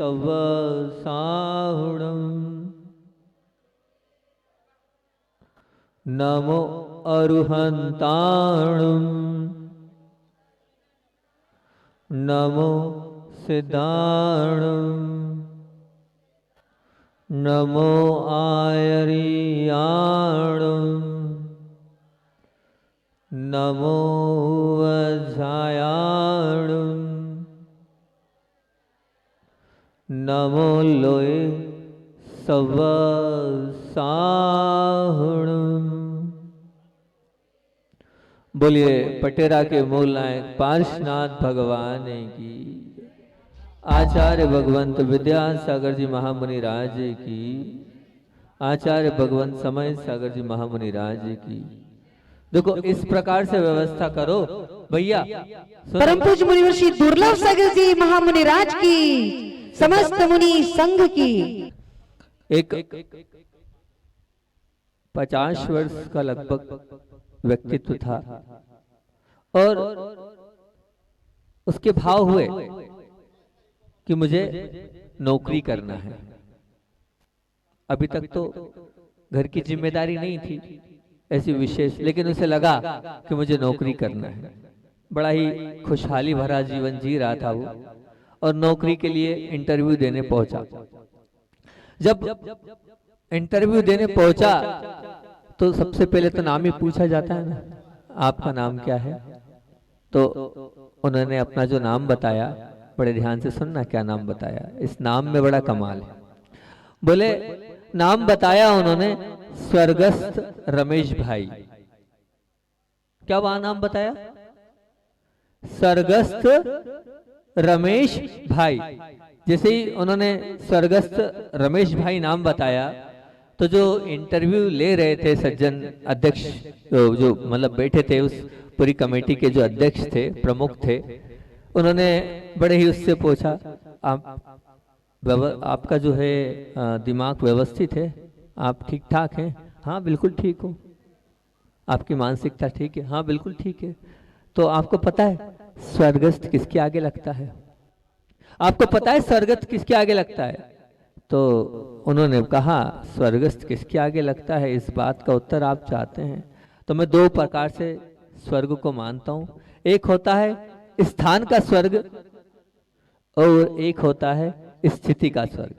सव साहुणम। नमो अरुहंताणुम। नमो सिद्धाणुम। नमो आयरियाणुम। नमो वज्रायाणुम। नमो लोए सव साहुणुम। बोलिए पटेरा के मूल नायक पार्श्वनाथ भगवान की, आचार्य भगवंत विद्यासागर जी महामुनि राज की, आचार्य भगवंत समय सागर जी महामुनि राज की। देखो इस प्रकार से व्यवस्था करो भैया। परम पूज्य मुनिवर श्री दुर्लभ सागर जी महामुनि राज की, समस्त मुनि संघ की। एक 50 वर्ष का लगभग व्यक्तित्व था और उसके भाव हुए कि मुझे नौकरी करना है। अभी तक तो घर की जिम्मेदारी नहीं थी ऐसी विशेष, लेकिन उसे लगा कि मुझे नौकरी करना है। बड़ा ही खुशहाली भरा जीवन जी रहा था वो, और नौकरी के लिए इंटरव्यू देने पहुंचा। जब इंटरव्यू देने पहुंचा तो सबसे पहले तो नाम ही पूछा जाता है ना, आपका नाम क्या है। तो उन्होंने अपना जो नाम बताया, बड़े ध्यान से सुनना क्या नाम बताया, इस नाम में बड़ा कमाल है। बोले नाम बताया उन्होंने स्वर्गस्थ रमेश भाई। क्या वह नाम बताया? स्वर्गस्थ रमेश भाई। जैसे ही उन्होंने स्वर्गस्थ रमेश भाई नाम बताया तो जो इंटरव्यू ले रहे थे सज्जन अध्यक्ष, जो मतलब बैठे थे उस पूरी कमेटी के जो अध्यक्ष थे, प्रमुख थे, उन्होंने बड़े ही उससे पूछा, आपका जो है दिमाग व्यवस्थित है, आप ठीक ठाक हैं? हाँ बिल्कुल ठीक हूँ। आपकी मानसिकता ठीक है? हाँ बिल्कुल ठीक है। तो आपको पता है स्वर्गस्थ किसके आगे लगता है? आपको पता है स्वर्गस्थ किसके आगे लगता है? तो उन्होंने कहा स्वर्गस्थ किसके आगे लगता है, इस बात का उत्तर आप चाहते हैं तो मैं दो प्रकार से स्वर्ग को मानता हूँ। एक होता है स्थान का स्वर्ग और एक होता है स्थिति का स्वर्ग।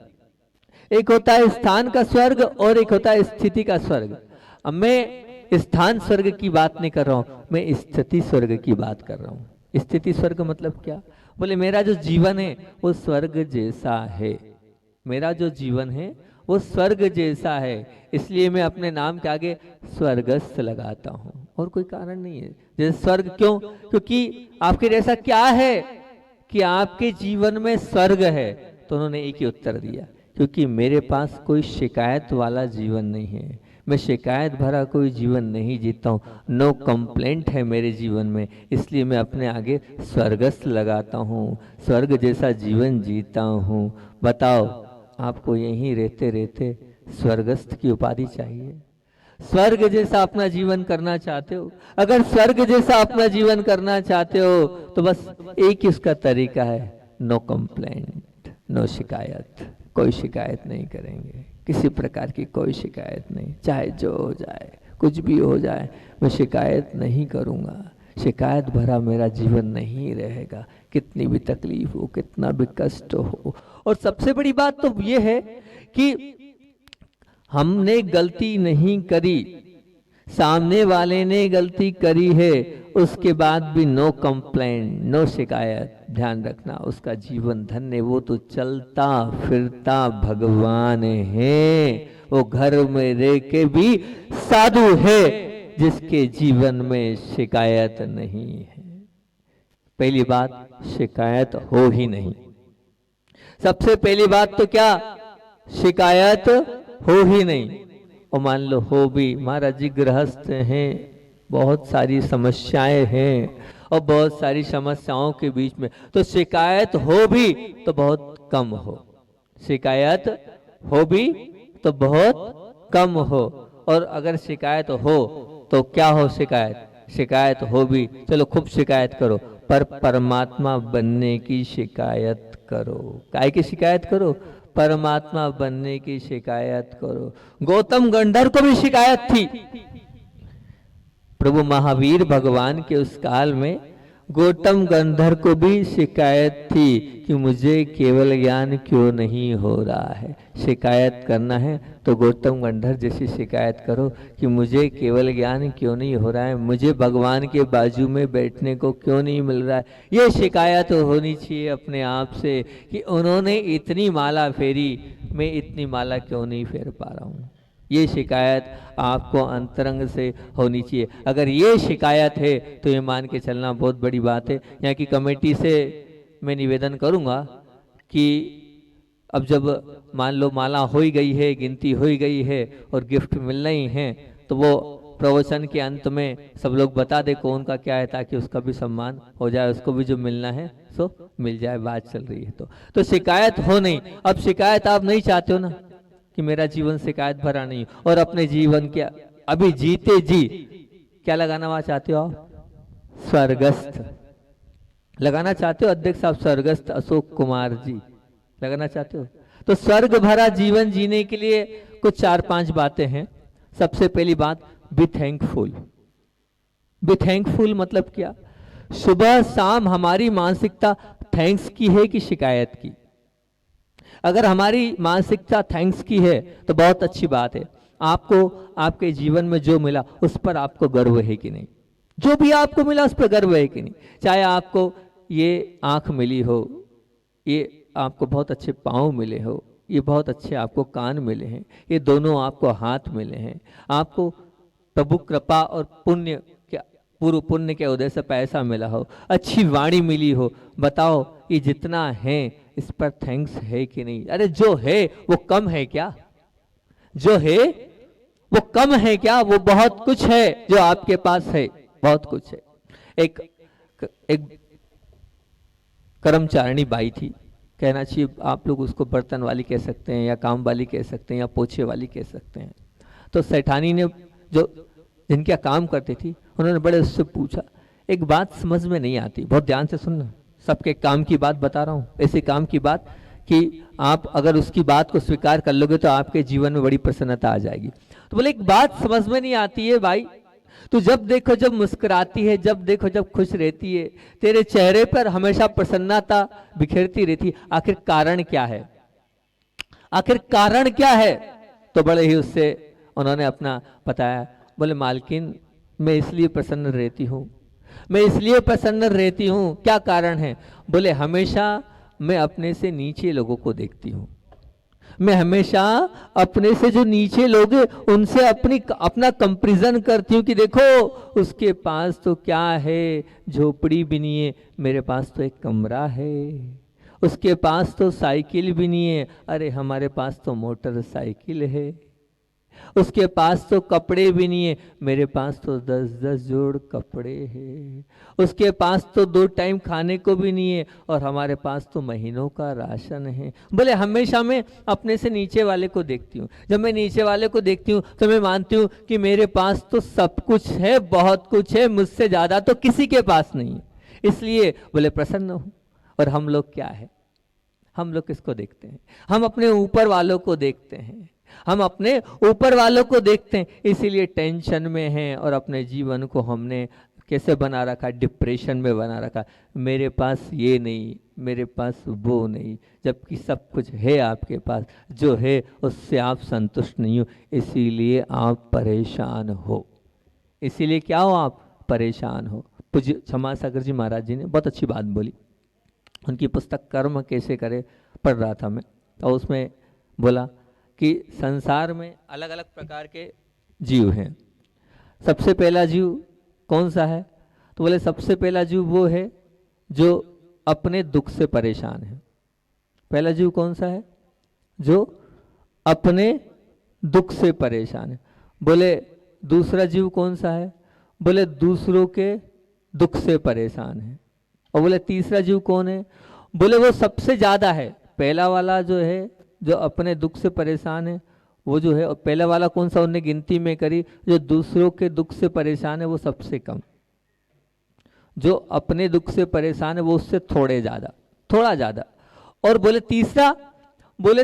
एक होता है स्थान का स्वर्ग और एक होता है स्थिति का स्वर्ग। अब मैं स्थान स्वर्ग की बात नहीं कर रहा हूं, मैं स्थिति स्वर्ग की बात कर रहा हूं। स्थिति स्वर्ग मतलब क्या? बोले मेरा जो जीवन है वो स्वर्ग जैसा है। मेरा जो जीवन है वो स्वर्ग जैसा है, इसलिए मैं अपने नाम के आगे स्वर्गस्थ लगाता हूं, और कोई कारण नहीं है। जैसे स्वर्ग क्यों? क्योंकि आपके जैसा क्या है कि आपके जीवन में स्वर्ग है। तो उन्होंने एक ही उत्तर दिया, क्योंकि मेरे पास कोई शिकायत वाला जीवन नहीं है, मैं शिकायत भरा कोई जीवन नहीं जीता हूँ, नो कंप्लेंट है मेरे जीवन में, इसलिए मैं अपने आगे स्वर्गस्थ लगाता हूँ, स्वर्ग जैसा जीवन जीता हूँ। बताओ आपको यहीं रहते रहते स्वर्गस्थ की उपाधि चाहिए? स्वर्ग जैसा अपना जीवन करना चाहते हो? अगर स्वर्ग जैसा अपना जीवन करना चाहते हो तो बस एक ही उसका तरीका है, नो कंप्लेंट, नो शिकायत। कोई शिकायत नहीं करेंगे, किसी प्रकार की कोई शिकायत नहीं, चाहे जो हो जाए, कुछ भी हो जाए, मैं शिकायत नहीं करूँगा। शिकायत भरा मेरा जीवन नहीं रहेगा, कितनी भी तकलीफ हो, कितना भी कष्ट हो। और सबसे बड़ी बात तो ये है कि हमने गलती नहीं करी, सामने वाले ने गलती करी है, उसके बाद भी नो कंप्लेंट, नो शिकायत। ध्यान रखना, उसका जीवन धन्य, वो तो चलता फिरता भगवान है, वो घर में रह के भी साधु है, जिसके जीवन में शिकायत नहीं है। पहली बात, शिकायत हो ही नहीं। सबसे पहली बात तो क्या? शिकायत हो ही नहीं। और मान लो हो भी, महाराज जी गृहस्थ हैं, बहुत सारी समस्याएं हैं, और बहुत सारी समस्याओं के बीच में तो शिकायत हो भी तो बहुत कम हो, शिकायत हो भी तो बहुत कम हो। और अगर शिकायत हो तो क्या हो? शिकायत हो भी, चलो खूब शिकायत करो, पर परमात्मा बनने की शिकायत करो। काय की शिकायत करो? परमात्मा बनने की शिकायत करो। गौतम गंधर्व को भी शिकायत थी। प्रभु महावीर भगवान के उस काल में गौतम गंधर्व को भी शिकायत थी कि मुझे केवल ज्ञान क्यों नहीं हो रहा है। शिकायत करना है तो गौतम गंधर्व जैसी शिकायत करो कि मुझे केवल ज्ञान क्यों नहीं हो रहा है, मुझे भगवान के बाजू में बैठने को क्यों नहीं मिल रहा है। ये शिकायत होनी चाहिए अपने आप से कि उन्होंने इतनी माला फेरी, मैं इतनी माला क्यों नहीं फेर पा रहा हूँ। ये शिकायत आपको अंतरंग से होनी चाहिए। अगर ये शिकायत है तो ये मान के चलना बहुत बड़ी बात है। यहाँ की कमेटी से मैं निवेदन करूँगा कि अब जब मान लो माला हो ही गई है, गिनती हो ही गई है और गिफ्ट मिलना ही है, तो वो प्रवचन के अंत में सब लोग बता दे कौन का क्या है, ताकि उसका भी सम्मान हो जाए, उसको भी जो मिलना है सो मिल जाए। बात चल रही है तो शिकायत हो नहीं। अब शिकायत आप नहीं चाहते हो ना कि मेरा जीवन शिकायत भरा नहीं, और अपने जीवन के अभी जीते जी क्या लगाना वहां चाहते हो आप? स्वर्गस्थ लगाना चाहते हो। अध्यक्ष साहब स्वर्गस्थ अशोक कुमार जी लगाना चाहते हो। तो स्वर्ग भरा जीवन जीने के लिए कुछ 4-5 बातें हैं। सबसे पहली बात, बी थैंकफुल। बी थैंकफुल मतलब क्या? सुबह शाम हमारी मानसिकता थैंक्स की है कि शिकायत की? अगर हमारी मानसिकता थैंक्स की है तो बहुत अच्छी बात है। आपको आपके जीवन में जो मिला उस पर आपको गर्व है कि नहीं? जो भी आपको मिला उस पर गर्व है कि नहीं? चाहे आपको ये आंख मिली हो, ये आपको बहुत अच्छे पाँव मिले हो, ये बहुत अच्छे आपको कान मिले हैं, ये दोनों आपको हाथ मिले हैं, आपको प्रभु कृपा और पुण्य के पूर्व पुण्य के उदय से पैसा मिला हो, अच्छी वाणी मिली हो, बताओ ये जितना है इस पर थैंक्स है कि नहीं? अरे जो है वो कम है क्या? जो है वो कम है क्या? वो बहुत कुछ है जो आपके पास है, बहुत कुछ है। एक कर्मचारिणी बाई थी, कहना चाहिए आप लोग उसको बर्तन वाली कह सकते हैं या काम वाली कह सकते हैं या पोछे वाली कह सकते हैं। तो सेठानी ने जो जिनका काम करती थी उन्होंने बड़े उससे पूछा, एक बात समझ में नहीं आती, बहुत ध्यान से सुनना, सबके काम की बात बता रहा हूँ, ऐसे काम की बात कि आप अगर उसकी बात को स्वीकार कर लोगे तो आपके जीवन में बड़ी प्रसन्नता आ जाएगी। तो बोले एक बात समझ में नहीं आती है भाई, तू जब देखो जब मुस्कुराती है, जब देखो जब खुश रहती है, तेरे चेहरे पर हमेशा प्रसन्नता बिखेरती रहती है, आखिर कारण क्या है? आखिर कारण क्या है? तो बड़े ही उससे उन्होंने अपना बताया। बोले मालकिन मैं इसलिए प्रसन्न रहती हूँ, मैं इसलिए प्रसन्न रहती हूँ, क्या कारण है? बोले हमेशा मैं अपने से नीचे लोगों को देखती हूँ, मैं हमेशा अपने से जो नीचे लोग हैं उनसे अपना कंपैरिजन करती हूँ कि देखो उसके पास तो क्या है, झोपड़ी भी नहीं है, मेरे पास तो एक कमरा है। उसके पास तो साइकिल भी नहीं है, अरे हमारे पास तो मोटरसाइकिल है। उसके पास तो कपड़े भी नहीं है, मेरे पास तो 10-10 जोड़ कपड़े हैं। उसके पास तो 2 टाइम खाने को भी नहीं है और हमारे पास तो महीनों का राशन है। बोले हमेशा मैं अपने से नीचे वाले को देखती हूँ। जब मैं नीचे वाले को देखती हूँ तो मैं मानती हूँ कि मेरे पास तो सब कुछ है, बहुत कुछ है, मुझसे ज़्यादा तो किसी के पास नहीं है, इसलिए बोले प्रसन्न हूँ। और हम लोग क्या है? हम लोग किसको देखते हैं? हम अपने ऊपर वालों को देखते हैं, हम अपने ऊपर वालों को देखते हैं, इसीलिए टेंशन में हैं और अपने जीवन को हमने कैसे बना रखा? डिप्रेशन में बना रखा। मेरे पास ये नहीं, मेरे पास वो नहीं, जबकि सब कुछ है आपके पास। जो है उससे आप संतुष्ट नहीं हो, इसीलिए आप परेशान हो। इसीलिए क्या हो? आप परेशान हो। पूज्य क्षमा सागर जी महाराज जी ने बहुत अच्छी बात बोली। उनकी पुस्तक कर्म कैसे करे पढ़ रहा था मैं, और उसमें बोला कि संसार में अलग अलग प्रकार के जीव हैं। सबसे पहला जीव कौन सा है? तो बोले सबसे पहला जीव वो है जो अपने दुख से परेशान है। पहला जीव कौन सा है? जो अपने दुख से परेशान है। बोले दूसरा जीव कौन सा है? बोले दूसरों के दुख से परेशान है। और बोले तीसरा जीव कौन है? बोले वो सबसे ज्यादा है। पहला वाला जो है जो अपने दुख से परेशान है वो जो है, और पहला वाला कौन सा उन्हें गिनती में करी, जो दूसरों के दुख से परेशान है वो सबसे कम। जो अपने दुख से परेशान है वो उससे थोड़ा ज़्यादा। और बोले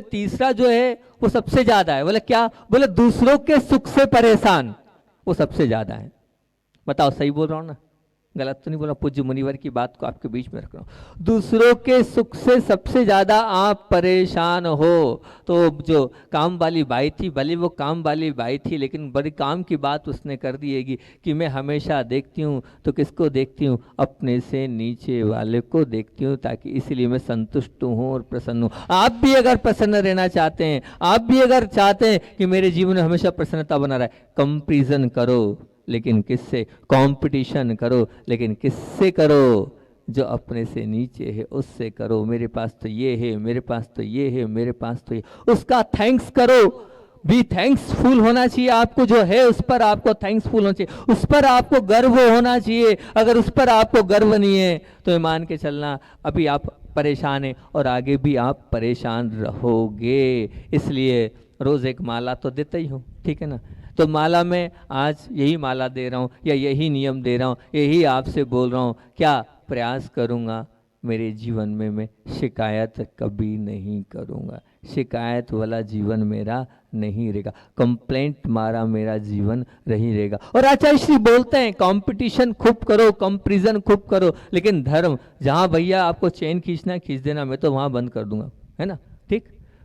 तीसरा जो है वो सबसे ज्यादा है। बोले क्या? बोले दूसरों के सुख से परेशान वो सबसे ज्यादा है। बताओ सही बोल रहा हूं ना? गलत तो नहीं बोला? पूज्य मुनिवर की बात को आपके बीच में रख रहा हूं। दूसरों के सुख से सबसे ज्यादा आप परेशान हो। तो जो काम वाली बाई थी, भले वो काम वाली बाई थी, लेकिन बड़ी काम की बात उसने कर दिएगी कि मैं हमेशा देखती हूँ तो किसको देखती हूँ? अपने से नीचे वाले को देखती हूँ, ताकि इसलिए मैं संतुष्ट हूँ और प्रसन्न हूँ। आप भी अगर प्रसन्न रहना चाहते हैं, आप भी अगर चाहते हैं कि मेरे जीवन में हमेशा प्रसन्नता बना रहे, कंपैरिजन करो, लेकिन किससे? कंपटीशन करो, लेकिन किससे करो? जो अपने से नीचे है उससे करो। मेरे पास तो ये है, मेरे पास तो ये है, मेरे पास तो ये, उसका थैंक्स करो। बी थैंक्सफुल होना चाहिए आपको, जो है उस पर आपको थैंक्सफुल होना चाहिए, उस पर आपको गर्व होना चाहिए। अगर उस पर आपको गर्व नहीं है तो ये मान के चलना अभी आप परेशान हैं और आगे भी आप परेशान रहोगे। इसलिए रोज एक माला तो देता ही हूँ, ठीक है ना? तो माला में आज यही माला दे रहा हूँ या यही नियम दे रहा हूँ, यही आपसे बोल रहा हूँ। क्या प्रयास करूँगा मेरे जीवन में मैं शिकायत कभी नहीं करूँगा, शिकायत वाला जीवन मेरा नहीं रहेगा, कंप्लेंट मारा मेरा जीवन नहीं रहेगा। और आचार्य श्री बोलते हैं कंपटीशन खूब करो, कंपैरिजन खूब करो, लेकिन धर्म जहाँ भैया आपको चेन खींचना खींच देना, मैं तो वहाँ बंद कर दूंगा, है ना? ठीक,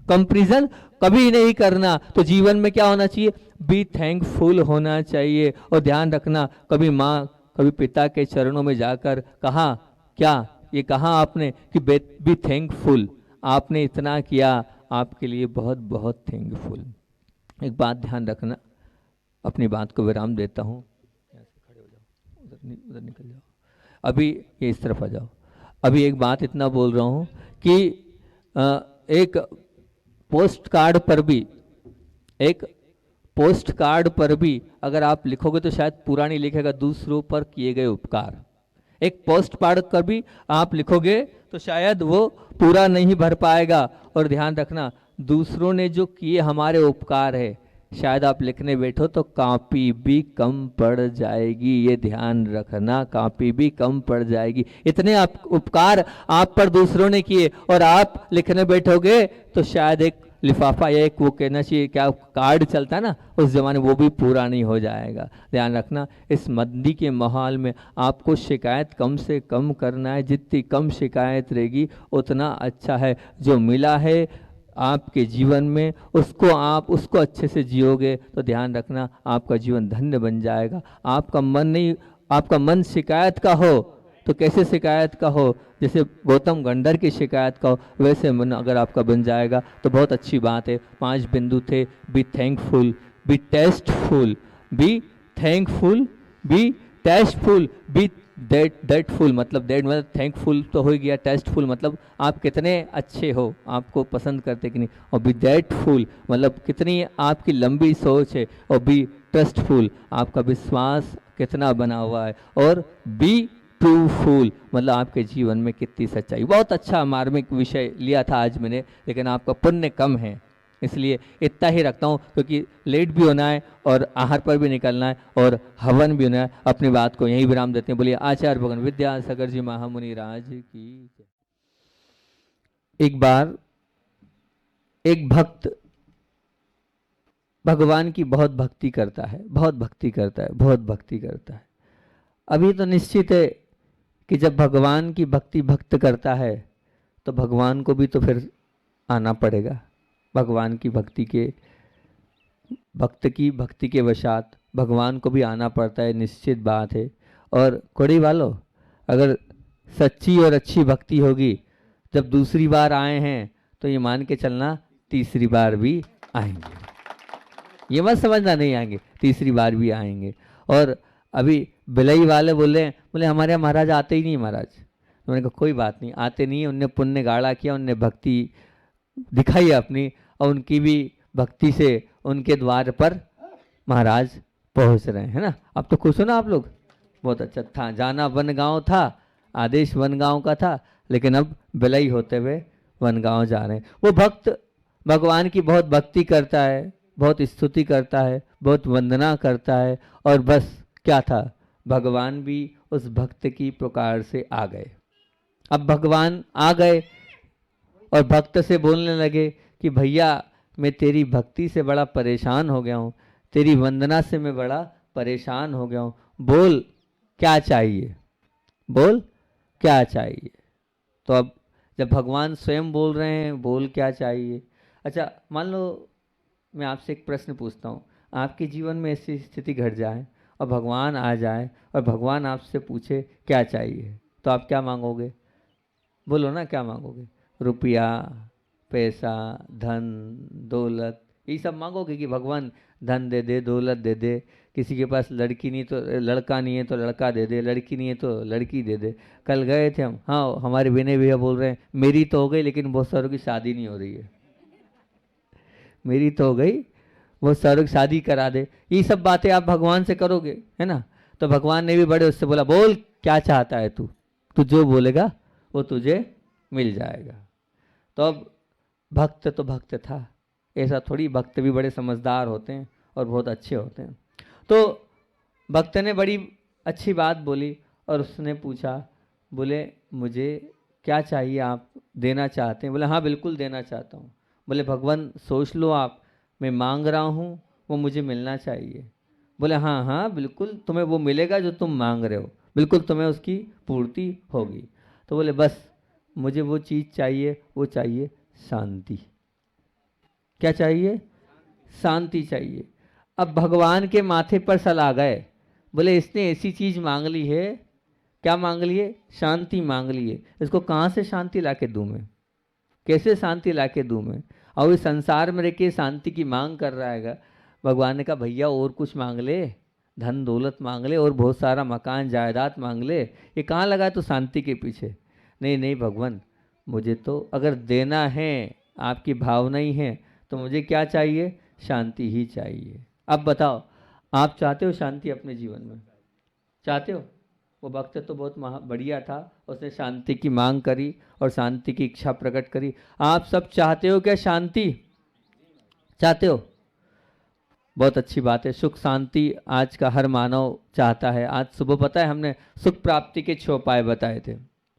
कंपैरिजन कभी नहीं करना। तो जीवन में क्या होना चाहिए? बी थैंकफुल होना चाहिए। और ध्यान रखना, कभी माँ कभी पिता के चरणों में जाकर कहा, क्या ये कहा आपने कि बी थैंकफुल, आपने इतना किया, आपके लिए बहुत बहुत थैंकफुल। एक बात ध्यान रखना, अपनी बात को विराम देता हूँ। खड़े हो जाओ, उधर निकल जाओ, अभी ये इस तरफ आ जाओ। अभी एक बात इतना बोल रहा हूँ कि एक पोस्ट कार्ड पर भी अगर आप लिखोगे तो शायद पूरा नहीं लिखेगा, दूसरों पर किए गए उपकार। एक पोस्ट कार्ड पर भी आप लिखोगे तो शायद वो पूरा नहीं भर पाएगा। और ध्यान रखना, दूसरों ने जो किए हमारे उपकार है, शायद आप लिखने बैठो तो कॉपी भी कम पड़ जाएगी। ये ध्यान रखना, कॉपी भी कम पड़ जाएगी। इतने आप उपकार आप पर दूसरों ने किए और आप लिखने बैठोगे तो शायद एक लिफाफा या एक वो कहना चाहिए क्या कार्ड चलता है ना उस जमाने, वो भी पूरा नहीं हो जाएगा। ध्यान रखना, इस मंदी के माहौल में आपको शिकायत कम से कम करना है। जितनी कम शिकायत रहेगी उतना अच्छा है। जो मिला है आपके जीवन में उसको अच्छे से जियोगे तो ध्यान रखना आपका जीवन धन्य बन जाएगा। आपका मन शिकायत का हो तो कैसे शिकायत का हो? जैसे गौतम गंडर की शिकायत का हो, वैसे मन अगर आपका बन जाएगा तो बहुत अच्छी बात है। 5 बिंदु थे, be thankful, be tasteful, be thankful, be tasteful, be thatful, मतलब थैंकफुल तो हो गया, टेस्टफुल मतलब आप कितने अच्छे हो, आपको पसंद करते कि नहीं, और बी दैटफुल मतलब कितनी आपकी लंबी सोच है, और बी ट्रस्टफुल आपका विश्वास कितना बना हुआ है, और बी ट्रूफुल मतलब आपके जीवन में कितनी सच्चाई। बहुत अच्छा मार्मिक विषय लिया था आज मैंने, लेकिन आपका पुण्य कम है इसलिए इतना ही रखता हूँ, क्योंकि लेट भी होना है और आहार पर भी निकलना है और हवन भी होना है। अपनी बात को यहीं विराम देते हैं। बोलिए आचार्य भगवान विद्यासागर जी महामुनि राज की। एक बार एक भक्त भगवान की बहुत भक्ति करता है, बहुत भक्ति करता है। अभी तो निश्चित है कि जब भगवान की भक्ति भक्त करता है तो भगवान को भी तो फिर आना पड़ेगा। भगवान की भक्ति के भक्ति के वशात भगवान को भी आना पड़ता है, निश्चित बात है। और कोड़ी वालों, अगर सच्ची और अच्छी भक्ति होगी, जब दूसरी बार आए हैं तो ये मान के चलना तीसरी बार भी आएंगे। ये मत समझना नहीं आएंगे, तीसरी बार भी आएंगे। और अभी भिलई वाले बोले हमारे यहाँ महाराज आते ही नहीं महाराज। उन्होंने कहा कोई बात नहीं, आते नहीं, उनने पुण्य गाढ़ा किया, उनने भक्ति दिखाई अपनी, और उनकी भी भक्ति से उनके द्वार पर महाराज पहुंच रहे हैं ना। अब तो खुश हो ना आप लोग? बहुत अच्छा था, जाना वनगांव था, आदेश वनगांव का था, लेकिन अब भिलई होते हुए वनगांव जा रहे हैं। वो भक्त भगवान की बहुत भक्ति करता है, बहुत स्तुति करता है, बहुत वंदना करता है, और बस क्या था, भगवान भी उस भक्त की पुकार से आ गए। अब भगवान आ गए और भक्त से बोलने लगे कि भैया मैं तेरी भक्ति से बड़ा परेशान हो गया हूँ, तेरी वंदना से मैं बड़ा परेशान हो गया हूँ, बोल क्या चाहिए, बोल क्या चाहिए। तो अब जब भगवान स्वयं बोल रहे हैं बोल क्या चाहिए। अच्छा मान लो मैं आपसे एक प्रश्न पूछता हूँ, आपके जीवन में ऐसी स्थिति घट जाए और भगवान आ जाए और भगवान आपसे पूछे क्या चाहिए, तो आप क्या मांगोगे? बोलो ना क्या मांगोगे? रुपया, पैसा, धन, दौलत, ये सब मांगोगे कि भगवान धन दे दे, दौलत दे दे, किसी के पास लड़की नहीं तो लड़का नहीं है तो लड़का दे दे, लड़की नहीं है तो लड़की दे दे। कल गए थे हम, हाँ हमारे विनय भैया बोल रहे हैं मेरी तो हो गई लेकिन बहुत सारों की शादी नहीं हो रही है, मेरी तो हो गई बहुत सारों की शादी करा दे। ये सब बातें आप भगवान से करोगे, है ना? तो भगवान ने भी बड़े उससे बोला बोल क्या चाहता है तू, तू जो बोलेगा वो तुझे मिल जाएगा। तो अब भक्त तो भक्त था, ऐसा थोड़ी, भक्त भी बड़े समझदार होते हैं और बहुत अच्छे होते हैं। तो भक्त ने बड़ी अच्छी बात बोली और उसने पूछा, बोले मुझे क्या चाहिए, आप देना चाहते हैं? बोले हाँ बिल्कुल देना चाहता हूँ। बोले भगवान सोच लो आप, मैं मांग रहा हूँ वो मुझे मिलना चाहिए। बोले हाँ हाँ बिल्कुल तुम्हें वो मिलेगा जो तुम मांग रहे हो, बिल्कुल तुम्हें उसकी पूर्ति होगी। तो बोले बस मुझे वो चीज़ चाहिए, वो चाहिए शांति। क्या चाहिए? शांति चाहिए। अब भगवान के माथे पर सला गए, बोले इसने ऐसी चीज़ मांग ली है, क्या मांग ली है? शांति मांग ली है, इसको कहाँ से शांति ला के दूँ मैं, कैसे शांति ला के दूँ मैं? और इस संसार में रह के शांति की मांग कर रहा है। भगवान ने कहा भैया और कुछ मांग ले, धन दौलत मांग ले और बहुत सारा मकान जायदाद मांग ले, ये कहाँ लगा तो शांति के पीछे? नहीं नहीं भगवान, मुझे तो अगर देना है, आपकी भावना ही है, तो मुझे क्या चाहिए? शांति ही चाहिए। अब बताओ आप चाहते हो शांति अपने जीवन में? चाहते हो? वो भक्त तो बहुत बढ़िया था, उसने शांति की मांग करी और शांति की इच्छा प्रकट करी। आप सब चाहते हो क्या शांति? चाहते हो? बहुत अच्छी बात है। सुख शांति आज का हर मानव चाहता है। आज सुबह पता है हमने सुख प्राप्ति के 6 उपाय बताए थे।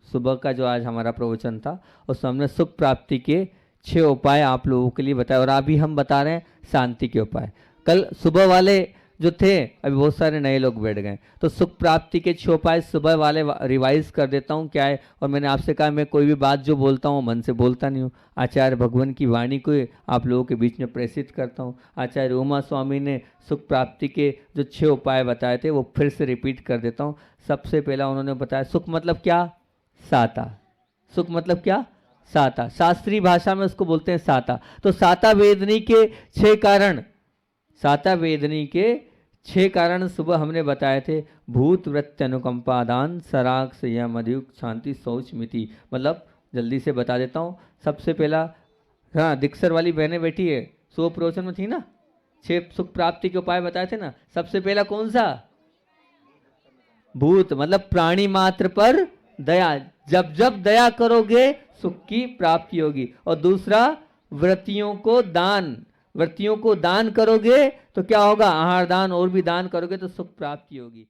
सुबह का जो आज हमारा प्रवचन था उसमें हमने सुख प्राप्ति के 6 उपाय आप लोगों के लिए बताए और अभी हम बता रहे हैं शांति के उपाय। कल सुबह वाले जो थे, अभी बहुत सारे नए लोग बैठ गए, तो सुख प्राप्ति के 6 उपाय सुबह वाले रिवाइज कर देता हूँ क्या है। और मैंने आपसे कहा मैं कोई भी बात जो बोलता हूँ मन से बोलता नहीं हूँ, आचार्य भगवान की वाणी को आप लोगों के बीच में प्रेषित करता हूँ। आचार्य उमा स्वामी ने सुख प्राप्ति के जो 6 उपाय बताए थे वो फिर से रिपीट कर देता हूँ। सबसे पहला उन्होंने बताया सुख मतलब क्या? साता। सुख मतलब क्या? साता। शास्त्रीय भाषा में उसको बोलते हैं साता। तो साता वेदनी के 6 कारण, साता वेदनी के 6 कारण सुबह हमने बताए थे। भूत वृत्ति अनुकंपा दान सराग संयम अधियुक्त शांति शौच मिति। मतलब जल्दी से बता देता हूँ। सबसे पहला, हाँ दिक्सर वाली बहनें बैठी है, सुबह प्रवचन में थी ना, 6 सुख प्राप्ति के उपाय बताए थे ना। सबसे पहला कौन सा? भूत मतलब प्राणी मात्र पर दया, जब जब दया करोगे सुख की प्राप्ति होगी। और दूसरा वृत्तियों को दान, वृत्तियों को दान करोगे तो क्या होगा? आहार दान और भी दान करोगे तो सुख प्राप्ति होगी।